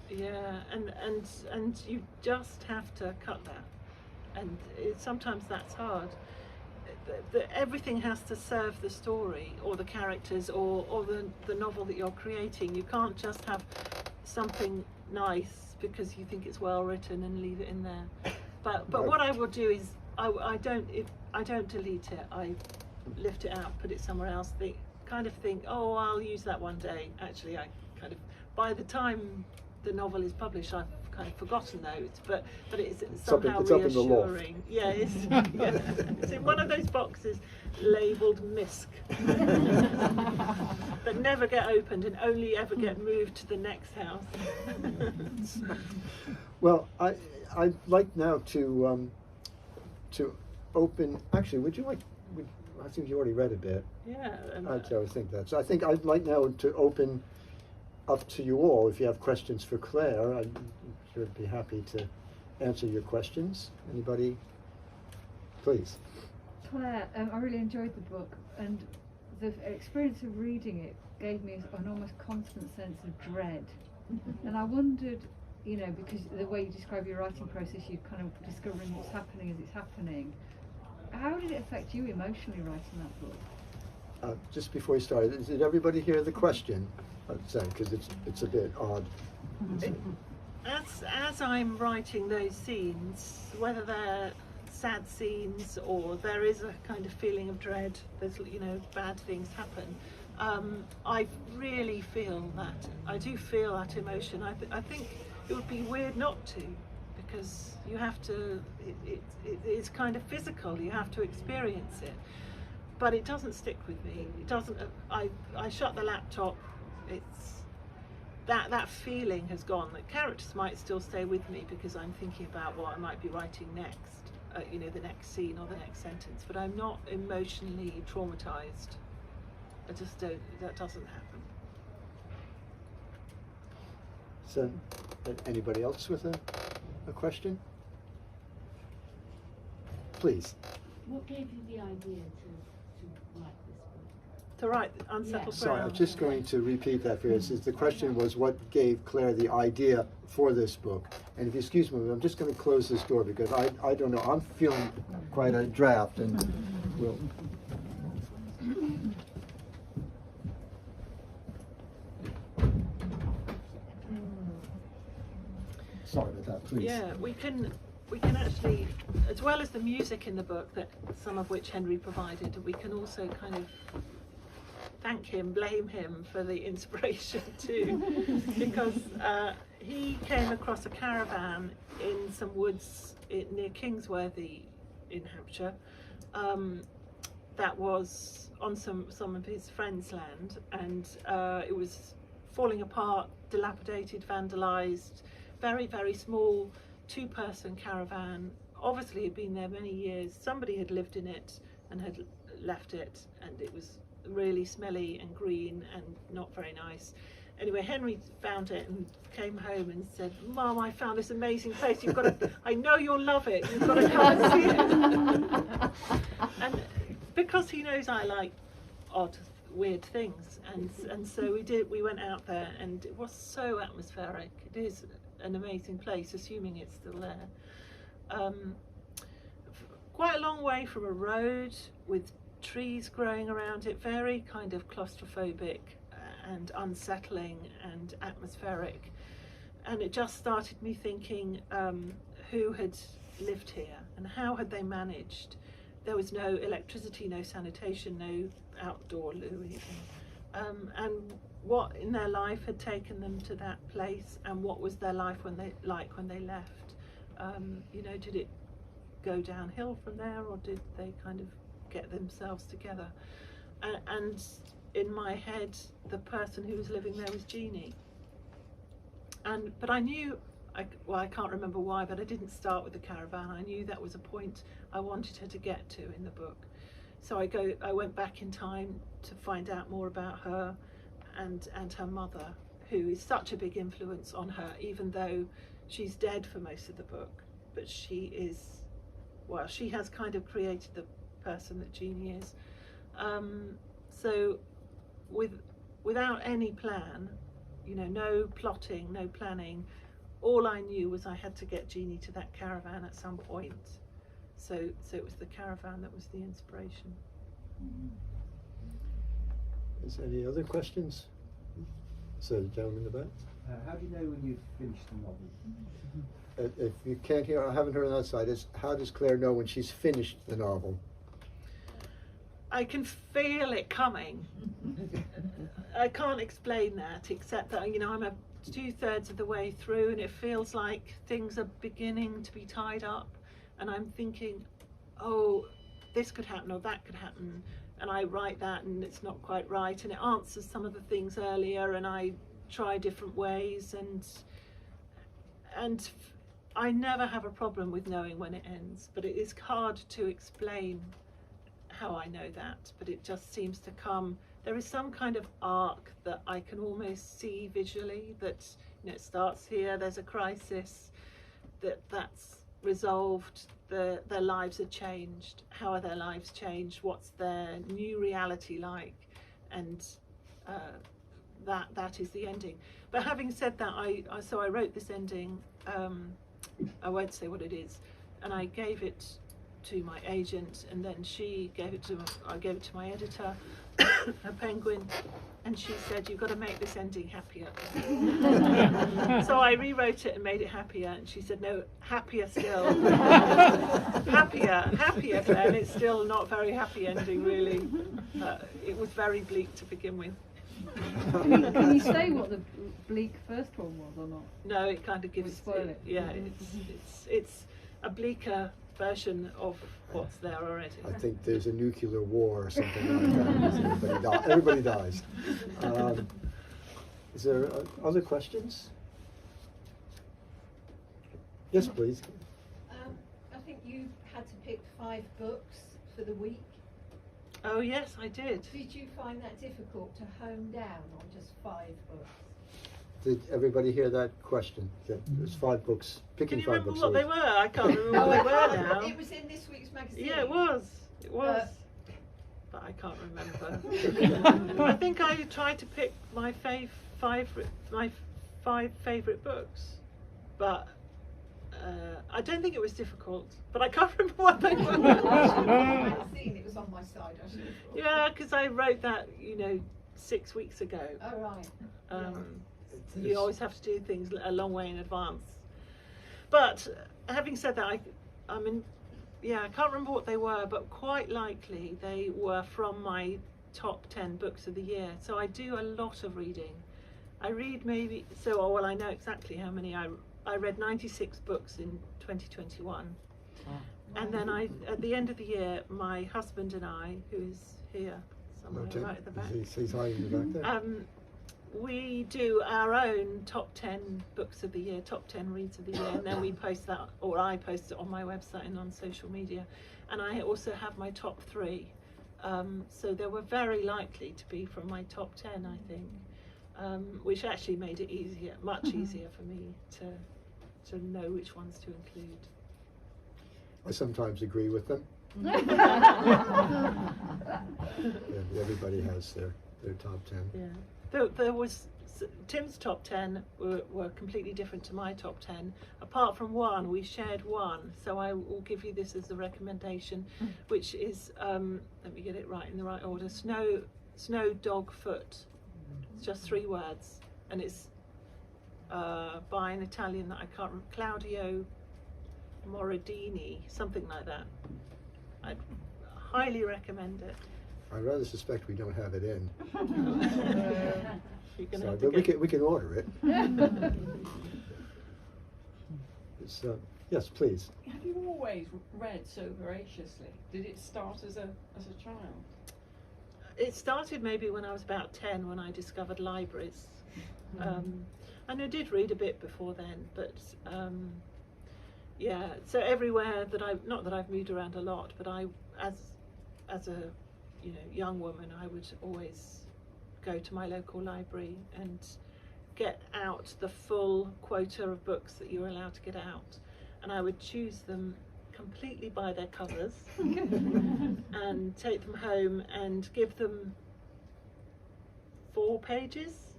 Yeah, and you just have to cut that, and sometimes that's hard. Everything has to serve the story or the characters or the novel that you're creating. You can't just have something nice because you think it's well written and leave it in there. But what I will do is I don't delete it. I lift it out, put it somewhere else. Kind of think, oh, I'll use that one day. Actually, I kind of, by the time the novel is published, I've kind of forgotten those, but it's somehow it's up in the loft. reassuring. Yeah, it's in one of those boxes labelled MISC that never get opened and only ever get moved to the next house. Well, I'd like now to open. Actually, would you like? I think you already read a bit. Yeah. I think that. So I think I'd like now to open up to you all. If you have questions for Claire, I'd sure be happy to answer your questions. Anybody? Please. Claire, I really enjoyed the book, and the experience of reading it gave me an almost constant sense of dread. And I wondered, you know, because the way you describe your writing process, you're kind of discovering what's happening as it's happening. How did it affect you emotionally writing that book? Just before you started, did everybody hear the question? Because it's a bit odd. As I'm writing those scenes, whether they're sad scenes or there is a kind of feeling of dread, there's bad things happen, I really feel that. I do feel that emotion. I think it would be weird not to, because you have to. It's kind of physical. You have to experience it, but it doesn't stick with me. It doesn't. I shut the laptop. It's that feeling has gone. The characters might still stay with me because I'm thinking about what I might be writing next. The next scene or the next sentence. But I'm not emotionally traumatized. I just don't. That doesn't happen. So, anybody else with a question? Please. What gave you the idea to write this book? To write Unsettled Sorry, Ground. I'm just going to repeat that for you. The question was what gave Claire the idea for this book. And if you excuse me, I'm just going to close this door because I don't know. I'm feeling quite a draft, and we'll. Sorry about that, please. Yeah, we can actually, as well as the music in the book, that some of which Henry provided, we can also kind of thank him, blame him for the inspiration too, because he came across a caravan in some woods near Kingsworthy in Hampshire, that was on some of his friends' land, and it was falling apart, dilapidated, vandalised, very, very small two-person caravan. Obviously had been there many years. Somebody had lived in it and had left it, and it was really smelly and green and not very nice. Anyway, Henry found it and came home and said, "Mum, I found this amazing place. You've got to, I know you'll love it. You've got to come and see it." And because he knows I like odd, weird things, and so we went out there, and it was so atmospheric. It is an amazing place, assuming it's still there. Quite a long way from a road with trees growing around it, very kind of claustrophobic and unsettling and atmospheric. And it just started me thinking, who had lived here and how had they managed? There was no electricity, no sanitation, no outdoor loo even. And what in their life had taken them to that place, and what was their life when they left? You know, did it go downhill from there, or did they kind of get themselves together? And in my head, the person who was living there was Jeannie. But I knew, I can't remember why, but I didn't start with the caravan. I knew that was a point I wanted her to get to in the book. So I went back in time to find out more about her and her mother, who is such a big influence on her, even though she's dead for most of the book. But she is, well, she has kind of created the person that Jeannie is. So without any plan, you know, no plotting, no planning, all I knew was I had to get Jeannie to that caravan at some point. So it was the caravan that was the inspiration. Is there any other questions? So, the gentleman in the back. How do you know when you've finished the novel? If you can't hear, I haven't heard on that side, how does Claire know when she's finished the novel? I can feel it coming. I can't explain that, except that, you know, I'm 2/3 of the way through, and it feels like things are beginning to be tied up, and I'm thinking, oh, this could happen or that could happen, and I write that and it's not quite right, and it answers some of the things earlier, and I try different ways, and I never have a problem with knowing when it ends, but it is hard to explain how I know that, but it just seems to come. There is some kind of arc that I can almost see visually, that, you know, it starts here, there's a crisis, that's resolved, their lives are changed. How are their lives changed? What's their new reality like? And that is the ending. But having said that, I wrote this ending. I won't say what it is, and I gave it to my agent, and then she gave it to I gave it to my editor, a Penguin, and she said, "You've got to make this ending happier." So I rewrote it and made it happier, and she said, "No, happier still." happier, Claire, and it's still not a very happy ending, really. It was very bleak to begin with. Can you say what the bleak first one was or not? No, it kind of gives spoil it. Yeah, it's a bleaker version of what's there already. I think there's a nuclear war or something like that. Everybody dies. Is there other questions? Yes, please. I think you had to pick 5 books for the week. Oh yes, I did. Did you find that difficult to hone down on just 5 books? Did everybody hear that question? There's 5 books, Can picking you 5 remember books. what they were? I can't remember what they were now. It was in this week's magazine. Yeah, it was. But I can't remember. I think I tried to pick my 5 favourite books, but I don't think it was difficult. But I can't remember what they were. Magazine, it was on my side. I should have thought. Yeah, because I wrote that, 6 weeks ago. Oh right. You always have to do things a long way in advance. But having said that, I mean, yeah, I can't remember what they were, but quite likely they were from my top 10 books of the year. So I do a lot of reading. I read maybe, well, I know exactly how many. I read 96 books in 2021. And then at the end of the year, my husband and I, who's here somewhere right at the back, He's hiding in the back there. we do our own top 10 books of the year, top 10 reads of the year, and then we post that, or I post it on my website and on social media. And I also have my top 3. So they were very likely to be from my top 10, I think, which actually made it easier, much easier for me to know which ones to include. I sometimes agree with them. Yeah, everybody has their top 10. Yeah, there was Tim's top 10 were completely different to my top 10. Apart from one, we shared one. So I will give you this as a recommendation, which is let me get it right in the right order. Snow Dog Foot. It's just 3 words, and it's by an Italian that I can't remember, Claudio Moradini, something like that. I'd highly recommend it. I rather suspect we don't have it in. You're gonna So, have to but get- we can order it. It's, yes, please. Have you always read so voraciously? Did it start as a child? It started maybe when I was about 10, when I discovered libraries. And I did read a bit before then, but yeah, so everywhere that not that I've moved around a lot, but as a young woman, I would always go to my local library and get out the full quota of books that you were allowed to get out, and I would choose them completely by their covers and take them home and give them 4 pages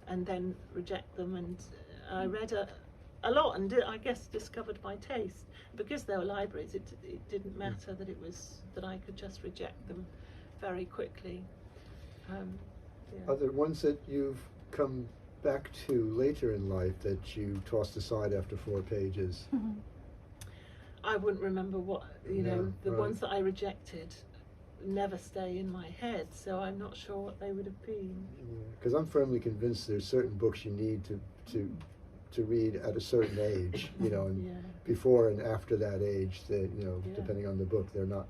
and then reject them. And I read a lot, and I guess discovered my taste. Because they were libraries, it didn't matter that I could just reject them very quickly. Yeah. Are there ones that you've come back to later in life that you tossed aside after 4 pages? I wouldn't remember what, No, the right. ones that I rejected never stay in my head, so I'm not sure what they would have been. Because I'm firmly convinced there's certain books you need to read at a certain age, and Yeah. before and after that age, that Yeah. depending on the book, they're not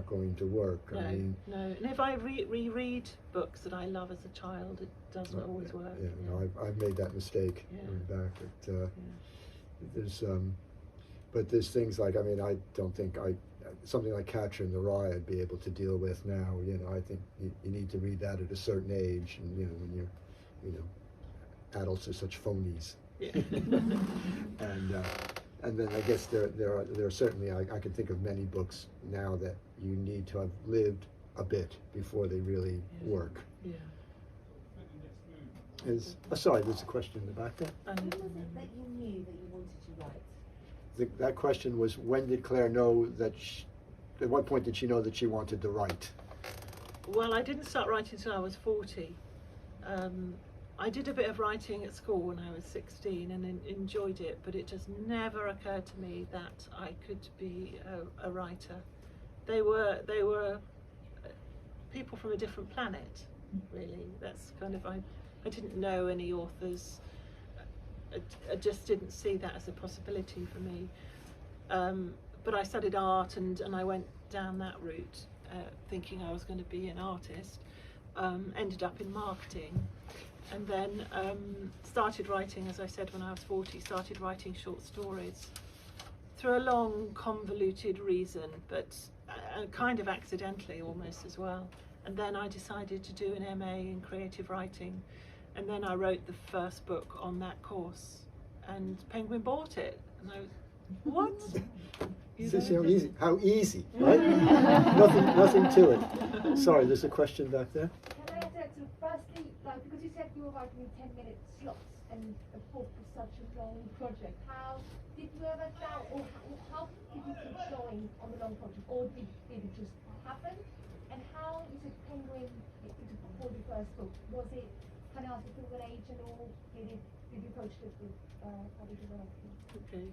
going to work. No, I mean, no. And if I reread books that I love as a child, it doesn't always work. Yeah, no, I've made that mistake Yeah. going back. But there's things like, I don't think something like Catcher in the Rye I'd be able to deal with now. I think you need to read that at a certain age, and when you're, adults are such phonies. Yeah. And then I guess there are certainly, I can think of many books now that you need to have lived a bit before they really work. Yeah. Sorry, there's a question in the back there. When was it that you knew that you wanted to write? That question was, when did Claire know that at what point did she know that she wanted to write? Well, I didn't start writing until I was 40. I did a bit of writing at school when I was 16 and enjoyed it, but it just never occurred to me that I could be a writer. They were people from a different planet, really. That's kind of, I didn't know any authors. I just didn't see that as a possibility for me. But I studied art and I went down that route, thinking I was going to be an artist. Ended up in marketing, and then started writing, as I said, when I was 40, started writing short stories through a long, convoluted reason, but kind of accidentally almost as well. And then I decided to do an MA in creative writing, and then I wrote the first book on that course, and Penguin bought it, and I was, what? You know, How easy, right? nothing to it. Sorry, there's a question back there. Can I ask you, firstly, because you said you were writing in 10-minute slots and a book is such a long project, how did you ever doubt, or how did you keep going on the long project, or did it just happen? And how is it Penguin for the first book? Was it kind of through an agent, or did you approach it with other developers? Okay.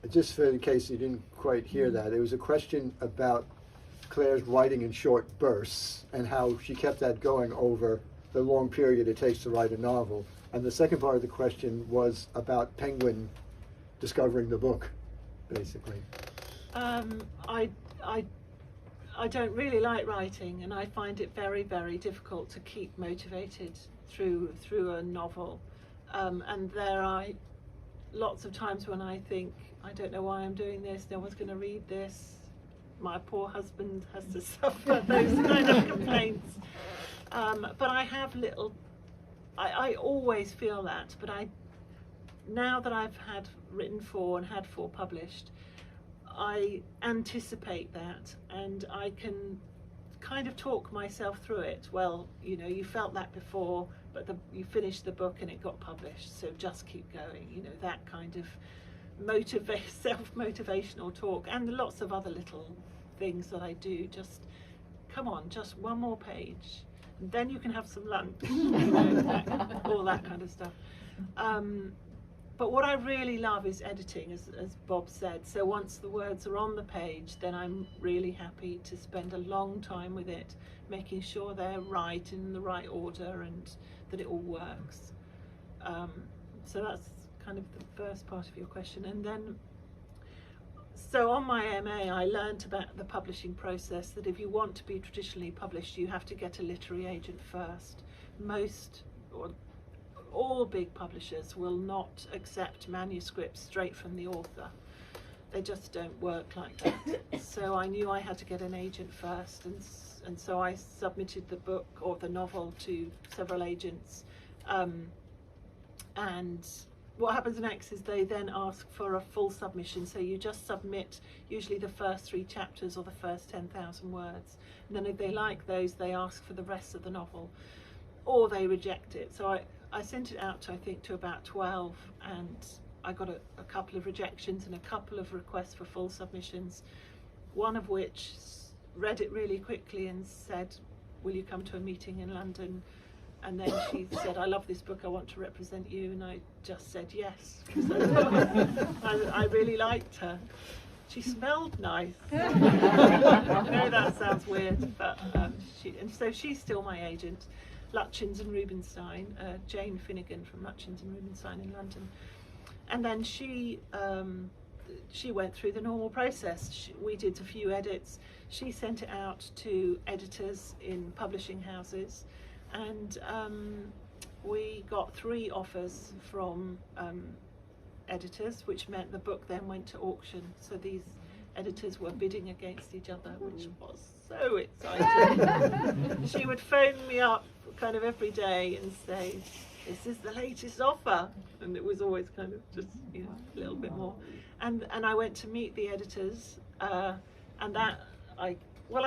just for the case you didn't quite hear that, it was a question about Claire's writing in short bursts and how she kept that going over the long period it takes to write a novel. And the second part of the question was about Penguin discovering the book, basically. I don't really like writing, and I find it very, very difficult to keep motivated through a novel. And there are lots of times when I think, I don't know why I'm doing this, no one's going to read this, my poor husband has to suffer those kind of complaints. But I have I always feel that, but now that I've written 4 and had 4 published, I anticipate that, and I can kind of talk myself through it. Well, you know, you felt that before, but you finished the book and it got published, so just keep going. You know, that kind of self-motivational talk, and lots of other little things that I do. Just come on, just one more page, and then you can have some lunch. You know, all that kind of stuff. But what I really love is editing, as Bob said. So once the words are on the page, then I'm really happy to spend a long time with it, making sure they're right in the right order and that it all works. So that's kind of the first part of your question. And then, so on my MA, I learnt about the publishing process, that if you want to be traditionally published, you have to get a literary agent first. All big publishers will not accept manuscripts straight from the author. They just don't work like that. So I knew I had to get an agent first, and so I submitted the book or the novel to several agents. And what happens next is they then ask for a full submission. So you just submit usually the first 3 chapters or the first 10,000 words. And then if they like those, they ask for the rest of the novel, or they reject it. So I sent it out to, I think, to about 12, and I got a couple of rejections and a couple of requests for full submissions, one of which read it really quickly and said, will you come to a meeting in London? And then she said, I love this book, I want to represent you. And I just said yes, because I really liked her. She smelled nice. I know that sounds weird, but and so she's still my agent. Lutyens and Rubinstein, Jane Finnegan from Lutyens and Rubinstein in London. And then she went through the normal process. We did a few edits. She sent it out to editors in publishing houses, and we got 3 offers from editors, which meant the book then went to auction. So these editors were bidding against each other, which was so exciting. She would phone me up kind of every day and say, this is the latest offer, and it was always kind of just, you know, a little bit more. And I went to meet the editors, and that I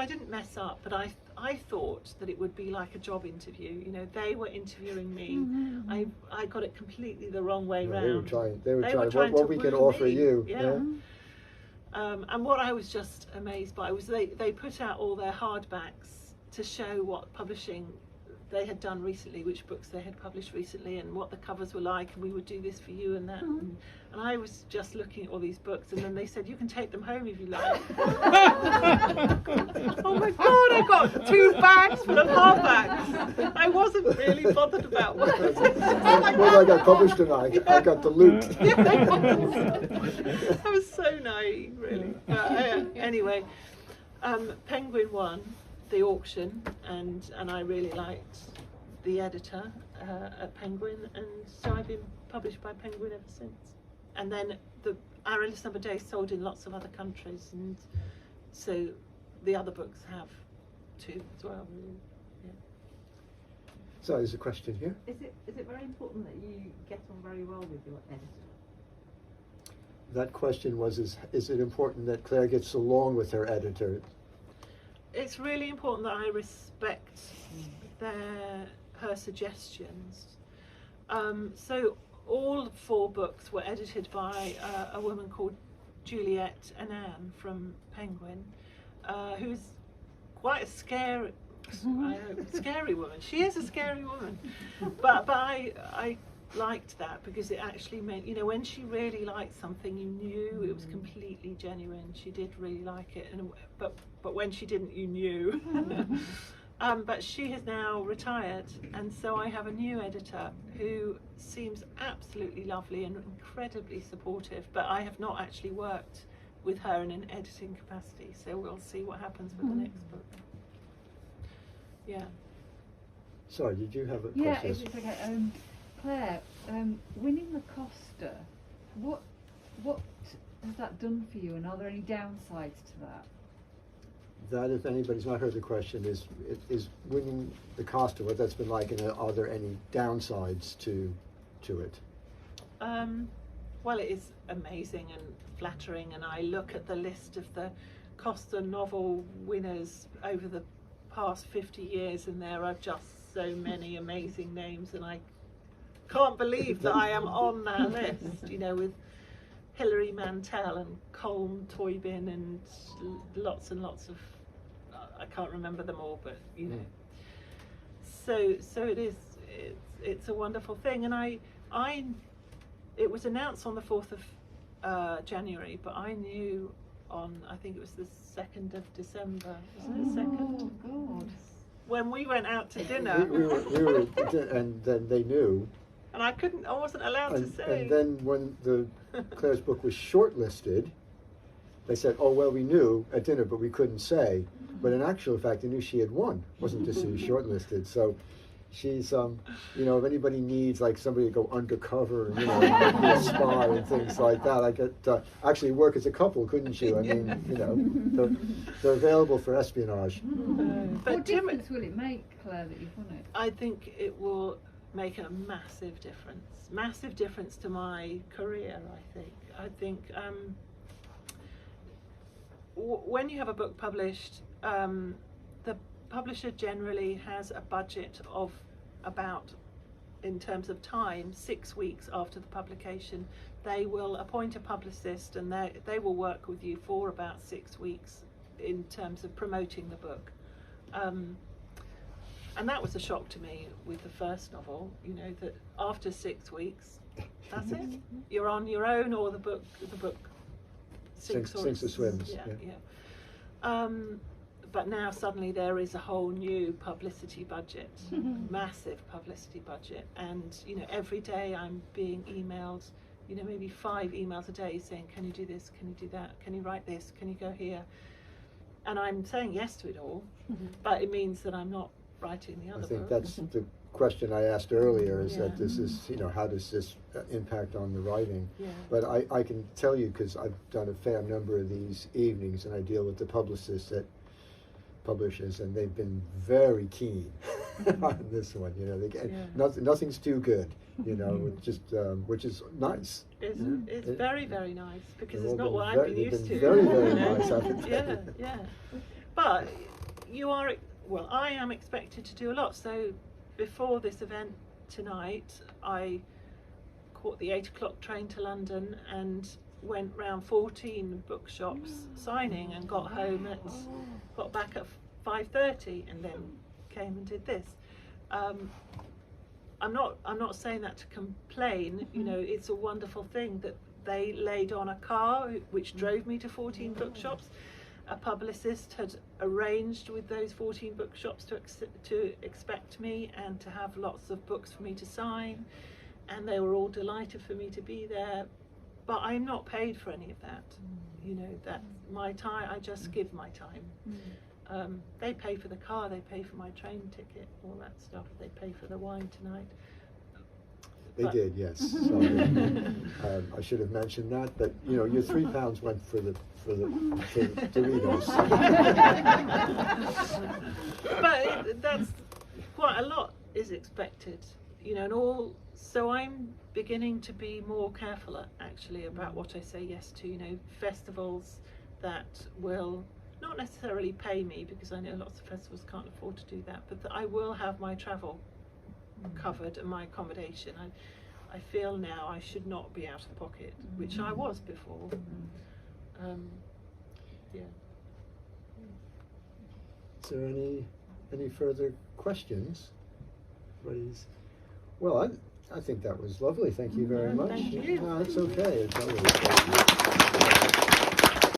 didn't mess up, but I thought that it would be like a job interview. You know, they were interviewing me. Mm-hmm. I got it completely the wrong way round. They were trying what we can offer you. Yeah. And what I was just amazed by was they put out all their hardbacks to show what publishing they had done recently, which books they had published recently, and what the covers were like, and we would do this for you and that. And I was just looking at all these books, and then they said, you can take them home if you like. Oh my God, I got 2 bags full of hardbacks. I wasn't really bothered about what I got published tonight. I got the loot. I was so naive, really. But anyway, Penguin won the auction, and I really liked the editor at Penguin, and so I've been published by Penguin ever since. And then our Endless Number Days sold in lots of other countries, and so the other books have too as well. Yeah. So there's a question here. Is it very important that you get on very well with your editor? That question was, is it important that Claire gets along with her editor? It's really important that I respect her suggestions. So all 4 books were edited by a woman called Juliette Annan from Penguin, who's quite a scary woman. She is a scary woman, but I liked that because it actually meant, you know, when she really liked something, you knew it was completely genuine. She did really like it, and but when she didn't, you knew. But she has now retired, and so I have a new editor who seems absolutely lovely and incredibly supportive, but I have not actually worked with her in an editing capacity, so we'll see what happens with the next book. Yeah. Sorry, did you have a Yeah, question? it's okay. Claire, winning the Costa, what has that done for you, and are there any downsides to that? That, if anybody's not heard the question, is winning the Costa, what that's been like, and are there any downsides to it? Well, it is amazing and flattering, and I look at the list of the Costa novel winners over the past 50 years, and there are just so many amazing names, and I can't believe that I am on that list, you know, with Hilary Mantel and Colm Toybin and lots and lots of, I can't remember them all, but you know. So it is, it's a wonderful thing, and it was announced on the 4th of January, but I knew on, I think it was the 2nd of December, wasn't it? 2nd? Oh God. When we went out to dinner. we were, and then they knew. And I wasn't allowed to say. And then when Claire's book was shortlisted, they said, "Oh well, we knew at dinner, but we couldn't say." But in actual fact, they knew she had won. It wasn't just she was shortlisted. So she's, you know, if anybody needs like somebody to go undercover, you know, and be a spy and things like that, I could actually work as a couple, couldn't you? I mean, you know, they're available for espionage. But What difference will it make, Claire, that you've won it? I think it will make a massive difference to my career. I think when you have a book published, the publisher generally has a budget of about, in terms of time, 6 weeks after the publication. They will appoint a publicist, and they will work with you for about 6 weeks in terms of promoting the book. And that was a shock to me with the first novel, you know, that after 6 weeks, that's it. You're on your own, or the book sinks or swims. Yeah. But now suddenly there is a whole new publicity budget, massive publicity budget, and you know, every day I'm being emailed, you know, maybe 5 emails a day saying, "Can you do this? Can you do that? Can you write this? Can you go here?" And I'm saying yes to it all, but it means that I'm not writing the other I think book. that's the question I asked earlier, is that this is, you know, how does this impact on the writing? Yeah. But I can tell you, because I've done a fair number of these evenings, and I deal with the publicists at publishers, and they've been very keen on this one. You know, they get nothing's too good. You know, just which is nice. It's very, very nice, because They've it's all not what been I've been they've used been to. Very, very you know? nice. I can tell Yeah, you. yeah. But you are, well, I am expected to do a lot. So before this event tonight, I caught the 8 o'clock train to London and went round 14 bookshops signing, and got back at 5:30, and then came and did this. I'm not saying that to complain. You know, it's a wonderful thing that they laid on a car which drove me to 14 bookshops. A publicist had arranged with those 14 bookshops to expect me and to have lots of books for me to sign, and they were all delighted for me to be there. But I'm not paid for any of that. You know, that's my time. I just give my time. They pay for the car, they pay for my train ticket, all that stuff. They pay for the wine tonight. They did, yes. Sorry. I should have mentioned that, but you know, your £3 went for the Doritos. But that's quite a lot is expected, you know, and all. So I'm beginning to be more careful actually about what I say yes to. You know, festivals that will not necessarily pay me, because I know lots of festivals can't afford to do that, but that I will have my travel covered and my accommodation. I feel now I should not be out of pocket, which I was before. Yeah. Is there any further questions? Well, I think that was lovely. Thank you very much. Thank you. No, it's okay. It's always